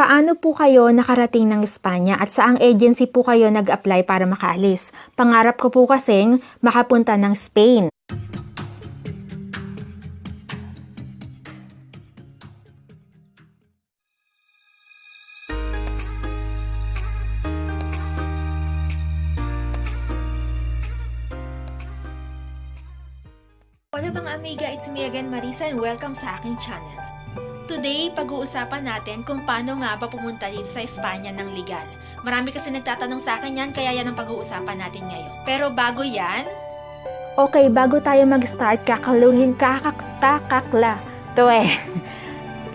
Paano po kayo nakarating ng Espanya at saang agency po kayo nag-apply para makaalis? Pangarap ko po kasing makapunta ng Spain. Hola mga amiga, it's me again Marisa and welcome sa aking channel. Today, pag-uusapan natin kung paano nga ba pumunta dito sa Espanya ng legal. Marami kasi nagtatanong sa akin yan, kaya yan ang pag-uusapan natin ngayon. Pero bago yan, okay, bago tayo mag-start,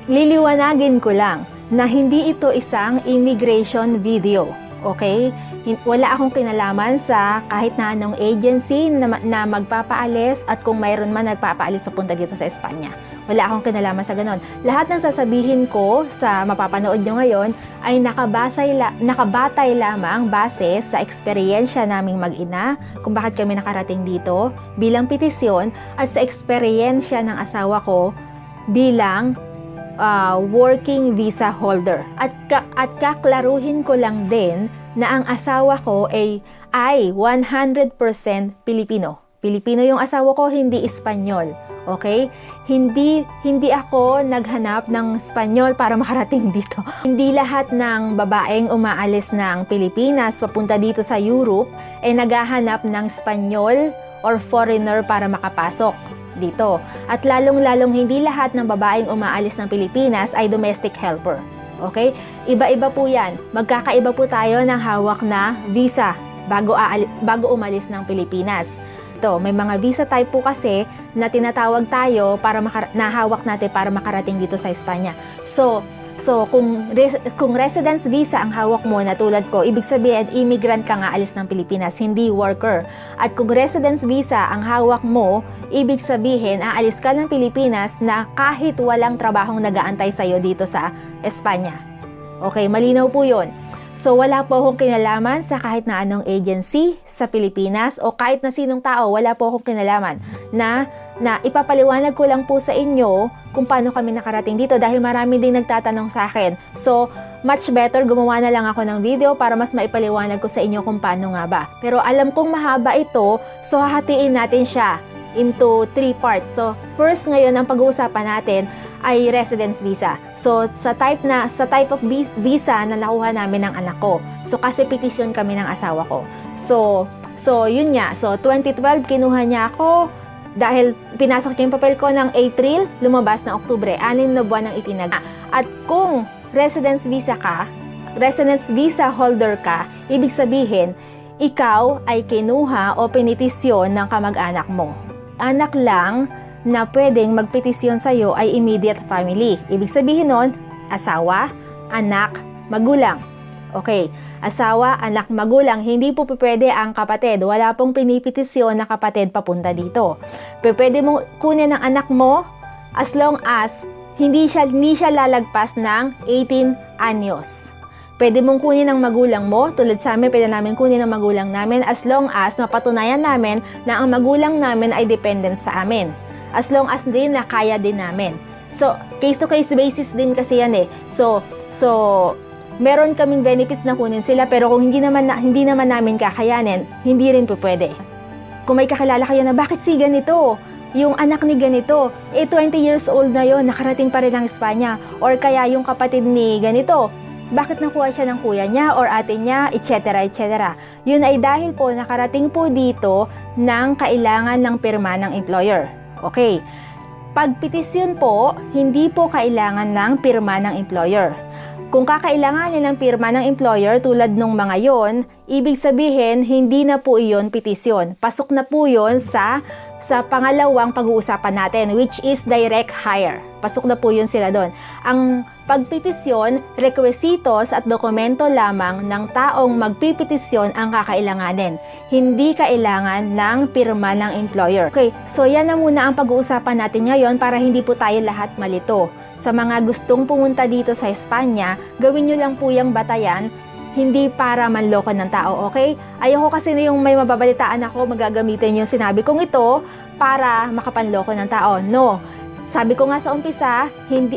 liliwanagin ko lang na hindi ito isang immigration video. Okay? Wala akong kinalaman sa kahit na anong agency na magpapaalis at kung mayroon man nagpapaalis sa punta dito sa Espanya. Wala akong kinalaman sa ganon. Lahat ng sasabihin ko sa mapapanood nyo ngayon ay nakabatay lamang base sa eksperyensya naming mag-ina kung bakit kami nakarating dito bilang petisyon at sa eksperyensya ng asawa ko bilang working visa holder. At kaklaruhin ko lang din na ang asawa ko ay 100% Pilipino. Pilipino yung asawa ko, hindi Espanyol. Okay? Hindi ako naghanap ng Espanyol para makarating dito. Hindi lahat ng babaeng umaalis ng Pilipinas papunta dito sa Europe ay naghahanap ng Espanyol or foreigner para makapasok dito. At lalong-lalong hindi lahat ng babaeng umaalis ng Pilipinas ay domestic helper. Okay? Iba-iba po yan. Magkakaiba po tayo ng hawak na visa bago umalis ng Pilipinas. Ito, may mga visa type po kasi na tinatawag tayo para nahawak natin para makarating dito sa Espanya. So kung residence visa ang hawak mo na tulad ko, ibig sabihin immigrant ka nga alis ng Pilipinas, hindi worker. At kung residence visa ang hawak mo, ibig sabihin aalis ka ng Pilipinas na kahit walang trabahong nag-aantay sa'yo dito sa Espanya. Okay, malinaw po yun. So wala po akong kinalaman sa kahit na anong agency sa Pilipinas o kahit na sinong tao, wala po akong kinalaman na ipapaliwanag ko lang po sa inyo kung paano kami nakarating dito dahil marami din nagtatanong sa akin. So, much better gumawa na lang ako ng video para mas maipaliwanag ko sa inyo kung paano nga ba. Pero alam kong mahaba ito, so hahatiin natin siya into 3 parts. So, first ngayon ang pag-uusapan natin ay residence visa. So, sa type of visa na nakuha namin ng anak ko. So, kasi petition kami ng asawa ko. So yun nga. So, 2012 kinuha niya ako. Dahil pinasok niya yung papel ko ng April, lumabas na Oktubre, 6 na buwan ang itinaga. At kung residence visa holder ka, ibig sabihin, ikaw ay kinuha o pinitisyon ng kamag-anak mo. Anak lang na pwedeng magpetisyon sa'yo ay immediate family. Ibig sabihin nun, asawa, anak, magulang. Okay, asawa, anak, magulang, hindi po pwede ang kapatid. Wala pong pinipetisyon na kapatid papunta dito. Pwede mong kunin ng anak mo as long as hindi siya lalagpas ng 18 anyos. Pwede mong kunin ng magulang mo, tulad sa amin, pwede namin kunin ng magulang namin as long as mapatunayan namin na ang magulang namin ay dependent sa amin. As long as din na kaya din namin. So, case-to-case basis din kasi yan eh. So, meron kaming benefits na kunin sila pero kung hindi naman namin kakayanin, hindi rin po pwede. Kung may kakilala kayo na bakit si ganito, yung anak ni ganito, 20 years old na yon, nakarating pa rin ng Espanya, or kaya yung kapatid ni ganito, bakit nakuha siya ng kuya niya or ate niya, etc. etc. Yun ay dahil po nakarating po dito ng kailangan ng pirma ng employer. Okay. Pag petisyon po, hindi po kailangan ng pirma ng employer. Kung kakailanganin ng pirma ng employer tulad nung mga yon, ibig sabihin hindi na po iyon petisyon. Pasok na po yon sa pangalawang pag-uusapan natin, which is direct hire. Pasok na po yun sila doon. Ang pagpetisyon, requisitos at dokumento lamang ng taong magpipetisyon ang kakailanganin. Hindi kailangan ng pirma ng employer. Okay, so yan na muna ang pag-uusapan natin ngayon para hindi po tayo lahat malito. Sa mga gustong pumunta dito sa Espanya, gawin nyo lang po yung batayan, hindi para manloko ng tao, okay? Ayoko kasi na yung may mababalitaan ako, magagamitin yung sinabi kong ito para makapanloko ng tao. No, Sabi ko nga sa umpisa,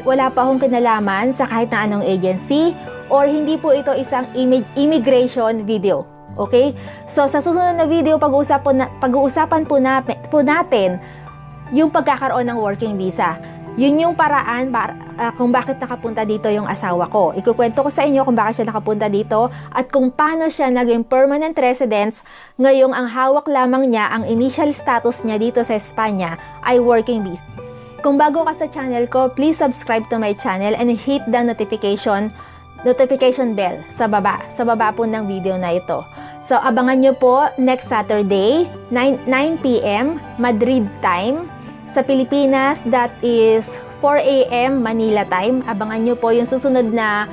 wala pa akong kinalaman sa kahit na anong agency or hindi po ito isang immigration video. Okay? So sa susunod na video, pag-uusapan po natin yung pagkakaroon ng working visa. Yun yung paraan kung bakit nakapunta dito yung asawa ko. Ikukwento ko sa inyo kung bakit siya nakapunta dito at kung paano siya naging permanent residence ngayong ang hawak lamang niya, ang initial status niya dito sa Espanya ay working visa. Kung bago ka sa channel ko, please subscribe to my channel and hit the notification bell sa baba po ng video na ito. So abangan nyo po next Saturday 9 p.m. Madrid time. Sa Pilipinas, that is 4 a.m. Manila time. Abangan nyo po yung susunod na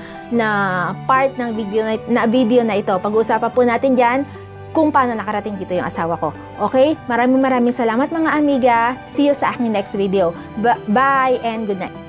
part ng video na ito. Pag-uusapan po natin dyan kung paano nakarating dito yung asawa ko. Okay? Maraming salamat mga amiga. See you sa aking next video. Bye and good night.